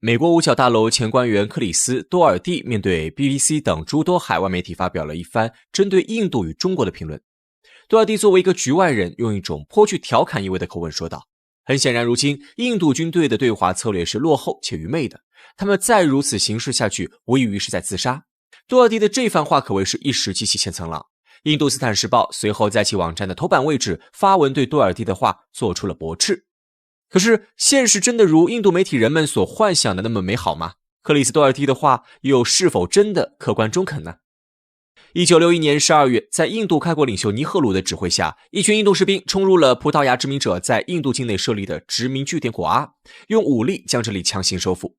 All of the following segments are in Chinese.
美国五角大楼前官员克里斯·多尔蒂面对 BBC 等诸多海外媒体发表了一番针对印度与中国的评论。多尔蒂作为一个局外人，用一种颇具调侃意味的口吻说道：很显然，如今印度军队的对华策略是落后且愚昧的，他们再如此行事下去，无异于是在自杀。多尔蒂的这番话可谓是一时激起千层浪。印度斯坦时报随后在其网站的头版位置发文对多尔蒂的话做出了驳斥。可是现实真的如印度媒体人们所幻想的那么美好吗？克里斯多尔蒂的话又是否真的客观中肯呢？1961年12月，在印度开国领袖尼赫鲁的指挥下，一群印度士兵冲入了葡萄牙殖民者在印度境内设立的殖民据点果阿，用武力将这里强行收复。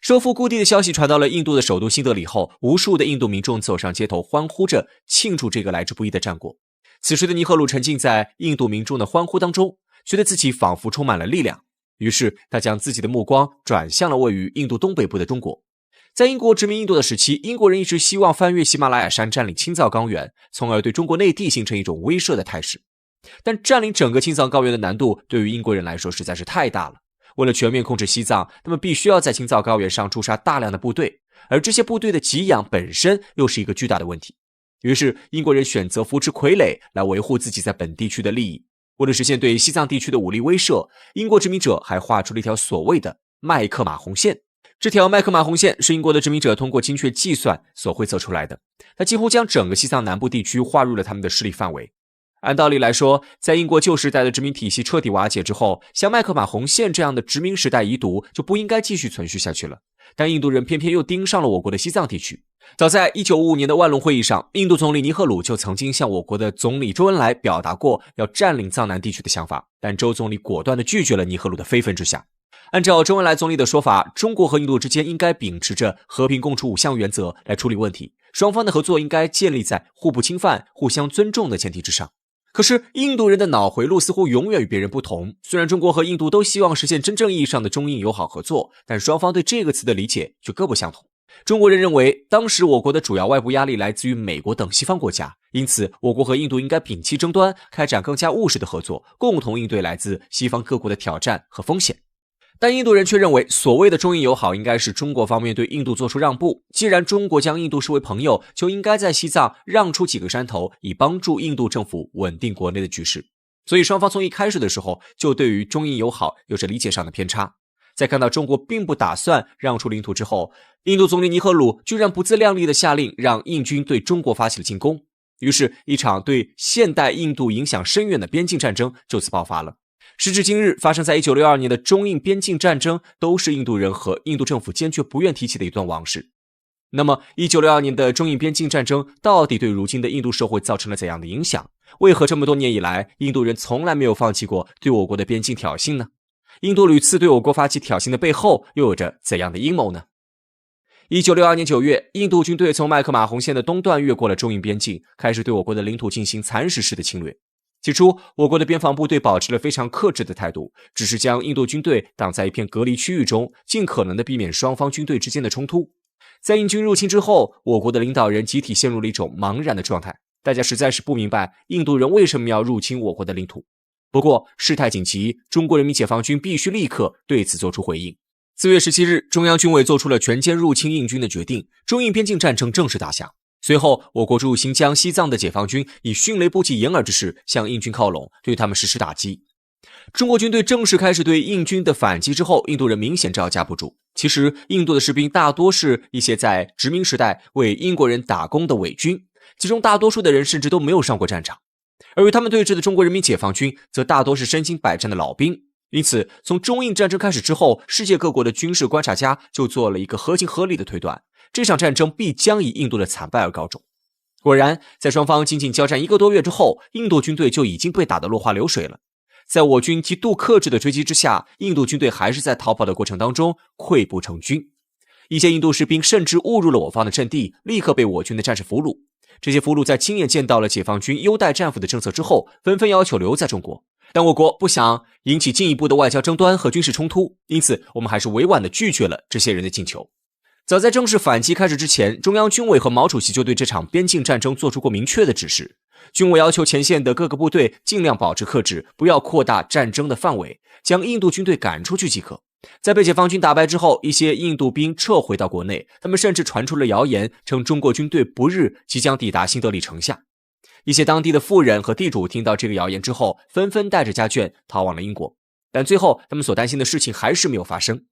收复故地的消息传到了印度的首都新德里后，无数的印度民众走上街头，欢呼着庆祝这个来之不易的战果。此时的尼赫鲁沉浸在印度民众的欢呼当中，觉得自己仿佛充满了力量，于是他将自己的目光转向了位于印度东北部的中国。在英国殖民印度的时期，英国人一直希望翻越喜马拉雅山占领青藏高原，从而对中国内地形成一种威慑的态势。但占领整个青藏高原的难度对于英国人来说实在是太大了。为了全面控制西藏，他们必须要在青藏高原上驻扎大量的部队，而这些部队的给养本身又是一个巨大的问题。于是英国人选择扶持傀儡来维护自己在本地区的利益。为了实现对西藏地区的武力威慑，英国殖民者还画出了一条所谓的麦克马洪线。这条麦克马洪线是英国的殖民者通过精确计算所绘测出来的，它几乎将整个西藏南部地区划入了他们的势力范围。按道理来说，在英国旧时代的殖民体系彻底瓦解之后，像麦克马洪线这样的殖民时代遗毒就不应该继续存续下去了。但印度人偏偏又盯上了我国的西藏地区。早在1955年的万隆会议上，印度总理尼赫鲁就曾经向我国的总理周恩来表达过要占领藏南地区的想法，但周总理果断地拒绝了尼赫鲁的非分之想。按照周恩来总理的说法，中国和印度之间应该秉持着和平共处5项原则来处理问题，双方的合作应该建立在互不侵犯、互相尊重的前提之上。可是印度人的脑回路似乎永远与别人不同，虽然中国和印度都希望实现真正意义上的中印友好合作，但双方对这个词的理解却各不相同。中国人认为，当时我国的主要外部压力来自于美国等西方国家，因此我国和印度应该摒弃争端，开展更加务实的合作，共同应对来自西方各国的挑战和风险。但印度人却认为，所谓的中印友好应该是中国方面对印度做出让步，既然中国将印度视为朋友，就应该在西藏让出几个山头，以帮助印度政府稳定国内的局势。所以双方从一开始的时候就对于中印友好有着理解上的偏差。在看到中国并不打算让出领土之后，印度总理尼赫鲁居然不自量力的下令让印军对中国发起了进攻，于是一场对现代印度影响深远的边境战争就此爆发了。时至今日，发生在1962年的中印边境战争都是印度人和印度政府坚决不愿提起的一段往事。那么1962年的中印边境战争到底对如今的印度社会造成了怎样的影响？为何这么多年以来，印度人从来没有放弃过对我国的边境挑衅呢？印度屡次对我国发起挑衅的背后又有着怎样的阴谋呢？1962年9月，印度军队从麦克马洪线的东段越过了中印边境，开始对我国的领土进行蚕食式的侵略。起初，我国的边防部队保持了非常克制的态度，只是将印度军队挡在一片隔离区域中，尽可能的避免双方军队之间的冲突。在印军入侵之后，我国的领导人集体陷入了一种茫然的状态，大家实在是不明白印度人为什么要入侵我国的领土。不过事态紧急，中国人民解放军必须立刻对此做出回应。4月17日，中央军委做出了全歼入侵印军的决定，中印边境战争正式打响。随后，我国驻新疆、西藏的解放军以迅雷不及掩耳之势向印军靠拢，对他们实施打击。中国军队正式开始对印军的反击之后，印度人明显招架不住。其实，印度的士兵大多是一些在殖民时代为英国人打工的伪军，其中大多数的人甚至都没有上过战场。而与他们对峙的中国人民解放军则大多是身经百战的老兵。因此，从中印战争开始之后，世界各国的军事观察家就做了一个合情合理的推断，这场战争必将以印度的惨败而告终。果然，在双方仅仅交战1个多月之后，印度军队就已经被打得落花流水了。在我军极度克制的追击之下，印度军队还是在逃跑的过程当中溃不成军。一些印度士兵甚至误入了我方的阵地，立刻被我军的战士俘虏。这些俘虏在亲眼见到了解放军优待战俘的政策之后，纷纷要求留在中国。但我国不想引起进一步的外交争端和军事冲突，因此我们还是委婉地拒绝了这些人的请求。早在正式反击开始之前，中央军委和毛主席就对这场边境战争做出过明确的指示。军委要求前线的各个部队尽量保持克制，不要扩大战争的范围，将印度军队赶出去即可。在被解放军打败之后，一些印度兵撤回到国内，他们甚至传出了谣言，称中国军队不日即将抵达新德里城下。一些当地的富人和地主听到这个谣言之后，纷纷带着家眷逃往了英国。但最后他们所担心的事情还是没有发生。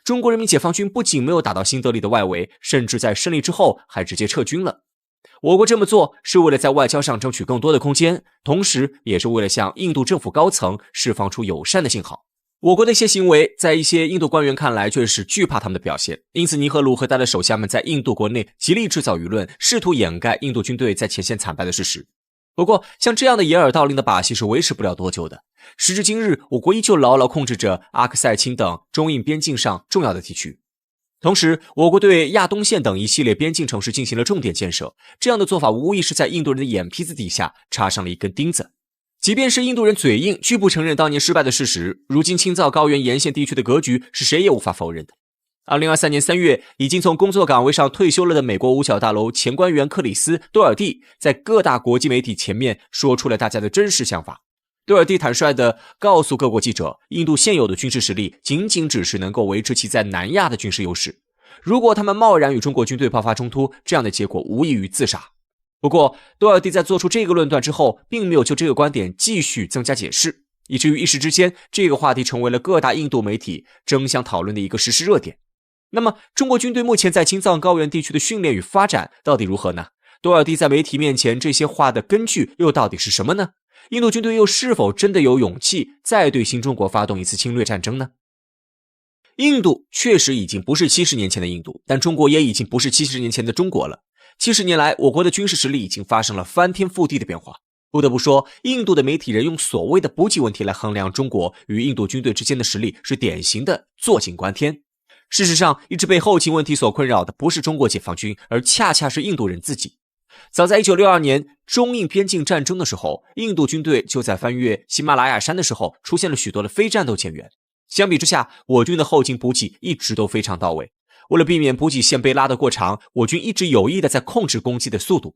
中国人民解放军不仅没有打到新德里的外围，甚至在胜利之后还直接撤军了。我国这么做是为了在外交上争取更多的空间，同时也是为了向印度政府高层释放出友善的信号。我国的一些行为在一些印度官员看来却是惧怕他们的表现，因此尼赫鲁和他的手下们在印度国内极力制造舆论，试图掩盖印度军队在前线惨败的事实。不过像这样的掩耳盗铃的把戏是维持不了多久的。时至今日，我国依旧牢牢控制着阿克塞钦等中印边境上重要的地区。同时，我国对亚东线等一系列边境城市进行了重点建设，这样的做法无疑是在印度人的眼皮子底下插上了一根钉子。即便是印度人嘴硬，拒不承认当年失败的事实，如今青藏高原沿线地区的格局是谁也无法否认的。2023年3月，已经从工作岗位上退休了的美国五角大楼前官员克里斯·多尔蒂在各大国际媒体前面说出了大家的真实想法。多尔蒂坦率地告诉各国记者，印度现有的军事实力仅仅只是能够维持其在南亚的军事优势，如果他们贸然与中国军队爆发冲突，这样的结果无异于自杀。不过多尔蒂在做出这个论断之后，并没有就这个观点继续增加解释，以至于一时之间这个话题成为了各大印度媒体争相讨论的一个时事热点。那么中国军队目前在青藏高原地区的训练与发展到底如何呢？多尔蒂在媒体面前这些话的根据又到底是什么呢？印度军队又是否真的有勇气再对新中国发动一次侵略战争呢？印度确实已经不是70年前的印度，但中国也已经不是70年前的中国了。70年来，我国的军事实力已经发生了翻天覆地的变化。不得不说，印度的媒体人用所谓的补给问题来衡量中国与印度军队之间的实力，是典型的坐井观天。事实上，一直被后勤问题所困扰的不是中国解放军，而恰恰是印度人自己。早在1962年中印边境战争的时候，印度军队就在翻越喜马拉雅山的时候出现了许多的非战斗舰员。相比之下，我军的后勤补给一直都非常到位。为了避免补给线被拉得过长，我军一直有意的在控制攻击的速度。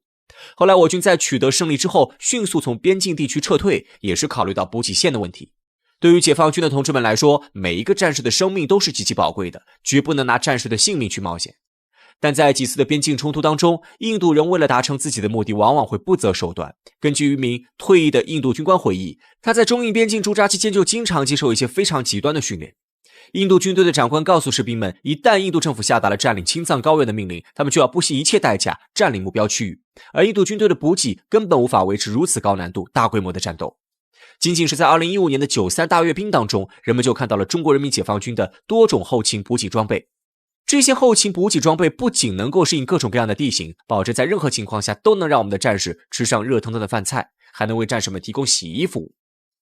后来我军在取得胜利之后，迅速从边境地区撤退，也是考虑到补给线的问题。对于解放军的同志们来说，每一个战士的生命都是极其宝贵的，绝不能拿战士的性命去冒险。但在几次的边境冲突当中，印度人为了达成自己的目的，往往会不择手段。根据一名退役的印度军官回忆，他在中印边境驻扎期间就经常接受一些非常极端的训练。印度军队的长官告诉士兵们，一旦印度政府下达了占领青藏高原的命令，他们就要不惜一切代价占领目标区域，而印度军队的补给根本无法维持如此高难度、大规模的战斗。仅仅是在2015年的93大阅兵当中，人们就看到了中国人民解放军的多种后勤补给装备。这些后勤补给装备不仅能够适应各种各样的地形，保证在任何情况下都能让我们的战士吃上热腾腾的饭菜，还能为战士们提供洗衣服务。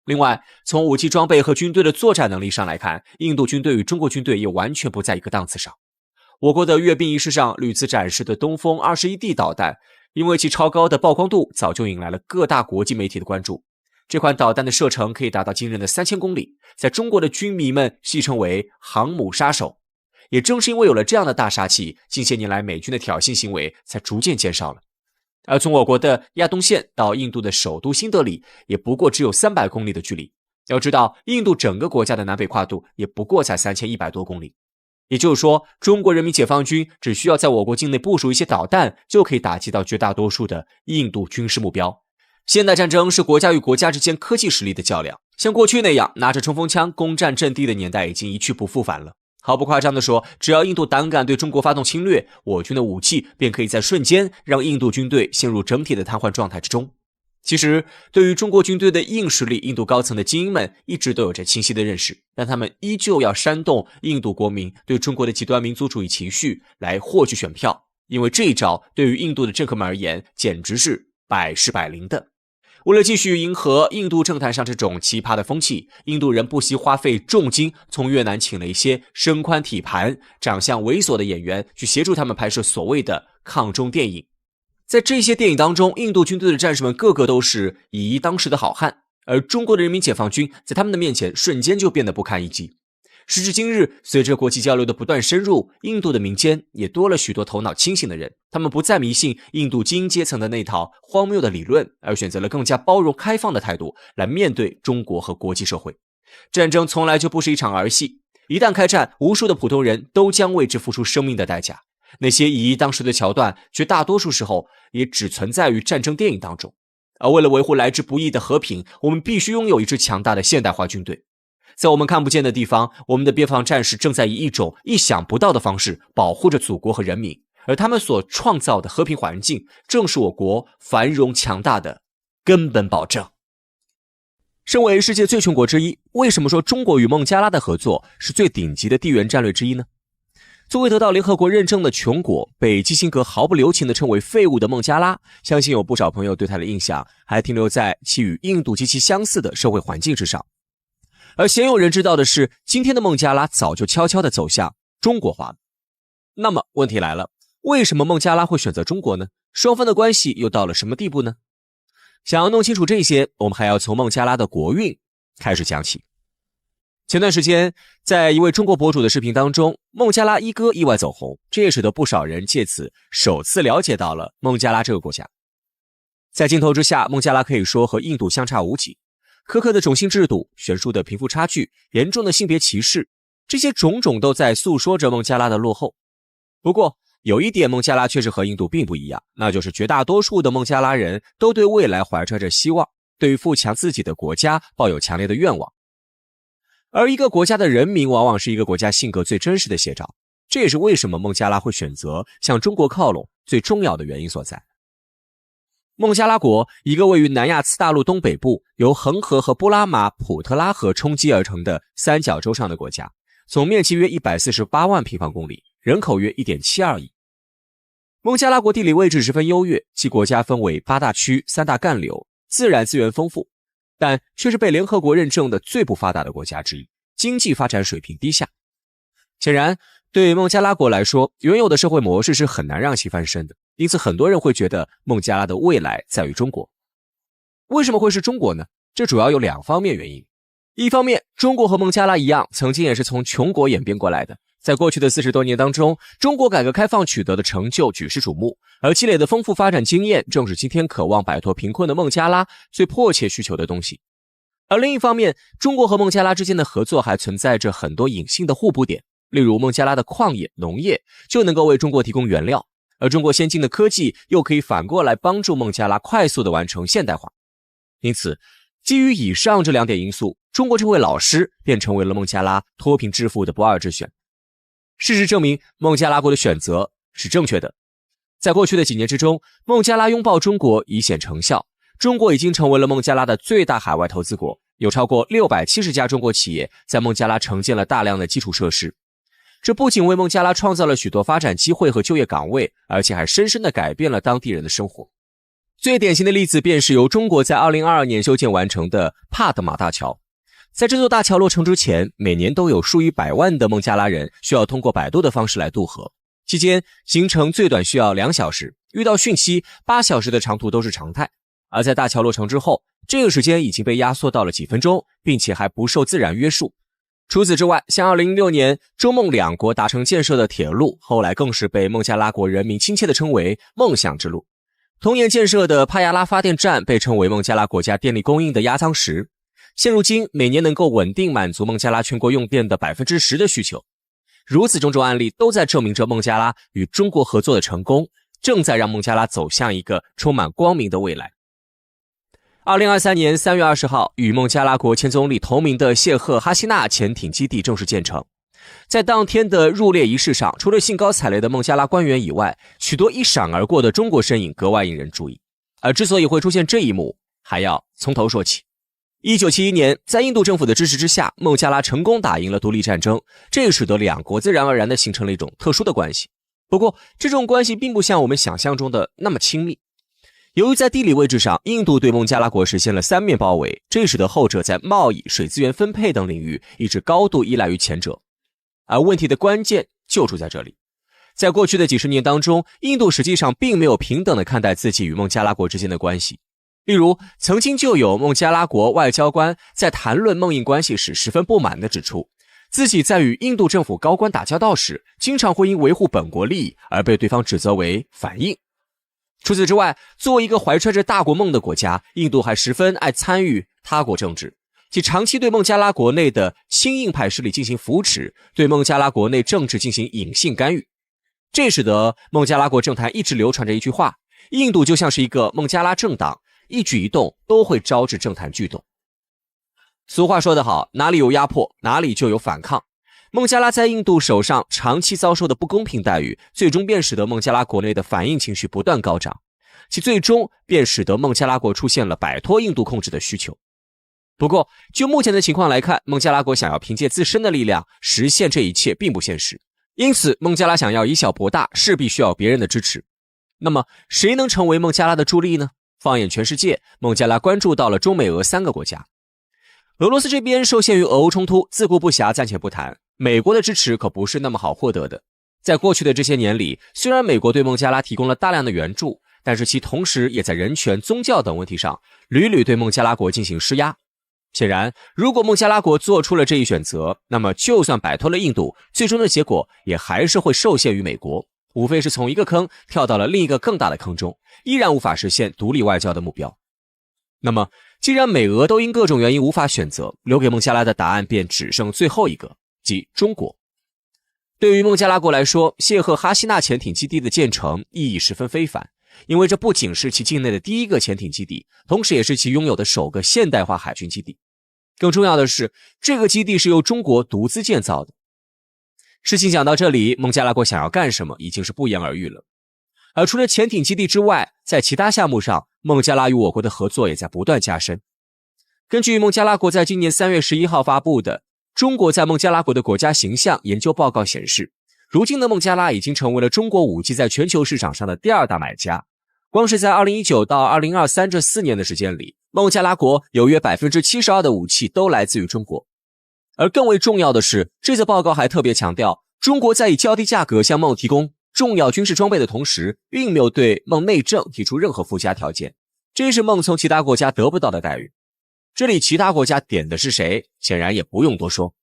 另外，从武器装备和军队的作战能力上来看，印度军队与中国军队也完全不在一个档次上。我国的阅兵仪式上屡次展示的东风 21D 导弹，因为其超高的曝光度，早就引来了各大国际媒体的关注。这款导弹的射程可以达到惊人的3000公里，在中国的军迷们戏称为航母杀手。也正是因为有了这样的大杀器，近些年来美军的挑衅行为才逐渐减少了。而从我国的亚东线到印度的首都新德里，也不过只有300公里的距离。要知道，印度整个国家的南北跨度也不过才3100多公里。也就是说，中国人民解放军只需要在我国境内部署一些导弹，就可以打击到绝大多数的印度军事目标。现代战争是国家与国家之间科技实力的较量，像过去那样拿着冲锋枪攻占阵地的年代已经一去不复返了。毫不夸张地说，只要印度胆敢对中国发动侵略，我军的武器便可以在瞬间让印度军队陷入整体的瘫痪状态之中。其实，对于中国军队的硬实力，印度高层的精英们一直都有着清晰的认识，但他们依旧要煽动印度国民对中国的极端民族主义情绪来获取选票，因为这一招对于印度的政客们而言简直是百试百灵的。为了继续迎合印度政坛上这种奇葩的风气，印度人不惜花费重金从越南请了一些身宽体盘、长相猥琐的演员去协助他们拍摄所谓的抗中电影。在这些电影当中，印度军队的战士们个个都是以一当十的好汉，而中国的人民解放军在他们的面前瞬间就变得不堪一击。时至今日，随着国际交流的不断深入，印度的民间也多了许多头脑清醒的人，他们不再迷信印度精英阶层的那套荒谬的理论，而选择了更加包容开放的态度来面对中国和国际社会。战争从来就不是一场儿戏，一旦开战，无数的普通人都将为之付出生命的代价。那些以一当十的桥段，绝大多数时候也只存在于战争电影当中。而为了维护来之不易的和平，我们必须拥有一支强大的现代化军队。在我们看不见的地方，我们的边防战士正在以一种意想不到的方式保护着祖国和人民，而他们所创造的和平环境，正是我国繁荣强大的根本保证。身为世界最穷国之一，为什么说中国与孟加拉的合作是最顶级的地缘战略之一呢？作为得到联合国认证的穷国，被基辛格毫不留情地称为废物的孟加拉，相信有不少朋友对他的印象还停留在其与印度极其相似的社会环境之上。而鲜有人知道的是，今天的孟加拉早就悄悄地走向中国化了。那么问题来了，为什么孟加拉会选择中国呢？双方的关系又到了什么地步呢？想要弄清楚这些，我们还要从孟加拉的国运开始讲起。前段时间，在一位中国博主的视频当中，孟加拉一哥意外走红，这也使得不少人借此首次了解到了孟加拉这个国家。在镜头之下，孟加拉可以说和印度相差无几，苛刻的种姓制度、悬殊的贫富差距、严重的性别歧视，这些种种都在诉说着孟加拉的落后。不过，有一点孟加拉确实和印度并不一样，那就是绝大多数的孟加拉人都对未来怀揣着希望，对于富强自己的国家抱有强烈的愿望。而一个国家的人民往往是一个国家性格最真实的写照，这也是为什么孟加拉会选择向中国靠拢最重要的原因所在。孟加拉国，一个位于南亚次大陆东北部，由恒河和布拉马普特拉河冲击而成的三角洲上的国家，总面积约148万平方公里，人口约 1.72 亿。孟加拉国地理位置十分优越，其国家分为8大区、3大干流，自然资源丰富，但却是被联合国认证的最不发达的国家之一，经济发展水平低下。显然，对孟加拉国来说，原有的社会模式是很难让其翻身的，因此很多人会觉得孟加拉的未来在于中国。为什么会是中国呢？这主要有2方面原因。一方面，中国和孟加拉一样，曾经也是从穷国演变过来的。在过去的40多年当中，中国改革开放取得的成就举世瞩目，而积累的丰富发展经验，正是今天渴望摆脱贫困的孟加拉最迫切需求的东西。而另一方面，中国和孟加拉之间的合作还存在着很多隐性的互补点，例如孟加拉的矿业、农业就能够为中国提供原料，而中国先进的科技又可以反过来帮助孟加拉快速地完成现代化。因此，基于以上这2点因素，中国这位老师便成为了孟加拉脱贫致富的不二之选。事实证明，孟加拉国的选择是正确的。在过去的几年之中，孟加拉拥抱中国已显成效，中国已经成为了孟加拉的最大海外投资国，有超过670家中国企业在孟加拉承建了大量的基础设施。这不仅为孟加拉创造了许多发展机会和就业岗位，而且还深深地改变了当地人的生活。最典型的例子便是由中国在2022年修建完成的帕德玛大桥。在这座大桥落成之前，每年都有数以百万的孟加拉人需要通过摆渡的方式来渡河，期间行程最短需要2小时，遇到汛期8小时的长途都是常态。而在大桥落成之后，这个时间已经被压缩到了几分钟，并且还不受自然约束。除此之外，像2006年中孟2国达成建设的铁路，后来更是被孟加拉国人民亲切地称为梦想之路。同年建设的帕亚拉发电站被称为孟加拉国家电力供应的压舱石，现如今每年能够稳定满足孟加拉全国用电的 10% 的需求。如此种种案例都在证明着孟加拉与中国合作的成功，正在让孟加拉走向一个充满光明的未来。2023年3月20号，与孟加拉国前总理同名的谢赫哈希纳潜艇基地正式建成。在当天的入列仪式上，除了兴高采烈的孟加拉官员以外，许多一闪而过的中国身影格外引人注意。而之所以会出现这一幕，还要从头说起。1971年，在印度政府的支持之下，孟加拉成功打赢了独立战争，这也使得2国自然而然地形成了一种特殊的关系。不过，这种关系并不像我们想象中的那么亲密。由于在地理位置上，印度对孟加拉国实现了3面包围，这使得后者在贸易、水资源分配等领域一直高度依赖于前者。而问题的关键就出在这里。在过去的几十年当中，印度实际上并没有平等地看待自己与孟加拉国之间的关系。例如，曾经就有孟加拉国外交官在谈论孟印关系时十分不满地指出，自己在与印度政府高官打交道时，经常会因维护本国利益而被对方指责为反印。除此之外，作为一个怀揣着大国梦的国家，印度还十分爱参与他国政治。即长期对孟加拉国内的亲印派势力进行扶持，对孟加拉国内政治进行隐性干预。这使得孟加拉国政坛一直流传着一句话：印度就像是一个孟加拉政党，一举一动都会招致政坛巨动。俗话说得好，哪里有压迫，哪里就有反抗。孟加拉在印度手上长期遭受的不公平待遇，最终便使得孟加拉国内的反印情绪不断高涨，其最终便使得孟加拉国出现了摆脱印度控制的需求。不过，就目前的情况来看，孟加拉国想要凭借自身的力量实现这一切并不现实，因此孟加拉想要以小博大，势必需要别人的支持。那么，谁能成为孟加拉的助力呢？放眼全世界，孟加拉关注到了中美俄3个国家。俄罗斯这边受限于俄欧冲突，自顾不暇，暂且不谈。美国的支持可不是那么好获得的。在过去的这些年里，虽然美国对孟加拉提供了大量的援助，但是其同时也在人权、宗教等问题上屡屡对孟加拉国进行施压。显然，如果孟加拉国做出了这一选择，那么就算摆脱了印度，最终的结果也还是会受限于美国，无非是从一个坑跳到了另一个更大的坑中，依然无法实现独立外交的目标。那么，既然美俄都因各种原因无法选择，留给孟加拉的答案便只剩最后一个，即中国。对于孟加拉国来说，谢赫哈希纳潜艇基地的建成意义十分非凡，因为这不仅是其境内的第一个潜艇基地，同时也是其拥有的首个现代化海军基地。更重要的是，这个基地是由中国独资建造的。事情讲到这里，孟加拉国想要干什么已经是不言而喻了。而除了潜艇基地之外，在其他项目上，孟加拉与我国的合作也在不断加深。根据孟加拉国在今年3月11号发布的《中国在孟加拉国的国家形象研究报告》显示，如今的孟加拉已经成为了中国武器在全球市场上的第2大买家。光是在2019到2023这4年的时间里，孟加拉国有约 72% 的武器都来自于中国。而更为重要的是，这则报告还特别强调，中国在以较低价格向孟提供重要军事装备的同时，并没有对孟内政提出任何附加条件，这是孟从其他国家得不到的待遇。这里其他国家点的是谁，显然也不用多说。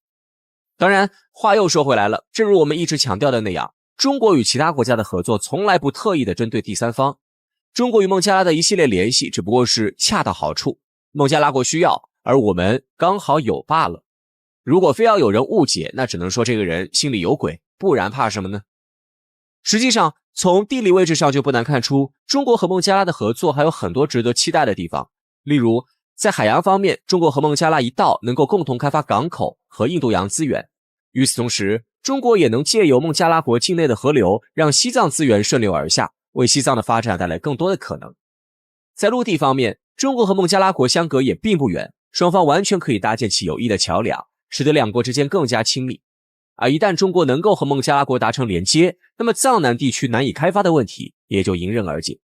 当然，话又说回来了，正如我们一直强调的那样，中国与其他国家的合作从来不特意的针对第三方。中国与孟加拉的一系列联系只不过是恰到好处，孟加拉国需要，而我们刚好有罢了。如果非要有人误解，那只能说这个人心里有鬼，不然怕什么呢？实际上，从地理位置上就不难看出，中国和孟加拉的合作还有很多值得期待的地方。例如，在海洋方面，中国和孟加拉一道能够共同开发港口和印度洋资源。与此同时，中国也能借由孟加拉国境内的河流，让西藏资源顺流而下，为西藏的发展带来更多的可能。在陆地方面，中国和孟加拉国相隔也并不远，双方完全可以搭建起有益的桥梁，使得两国之间更加亲密。而一旦中国能够和孟加拉国达成连接，那么藏南地区难以开发的问题也就迎刃而解。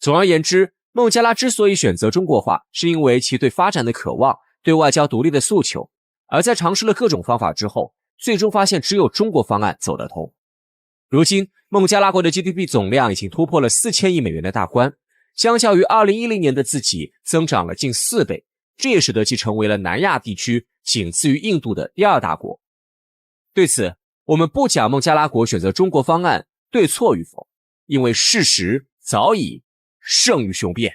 总而言之，孟加拉之所以选择中国化，是因为其对发展的渴望，对外交独立的诉求，而在尝试了各种方法之后，最终发现只有中国方案走得通。如今，孟加拉国的 GDP 总量已经突破了4000亿美元的大关，相较于2010年的自己增长了近4倍，这也使得其成为了南亚地区仅次于印度的第2大国。对此，我们不讲孟加拉国选择中国方案对错与否，因为事实早已胜于雄辩。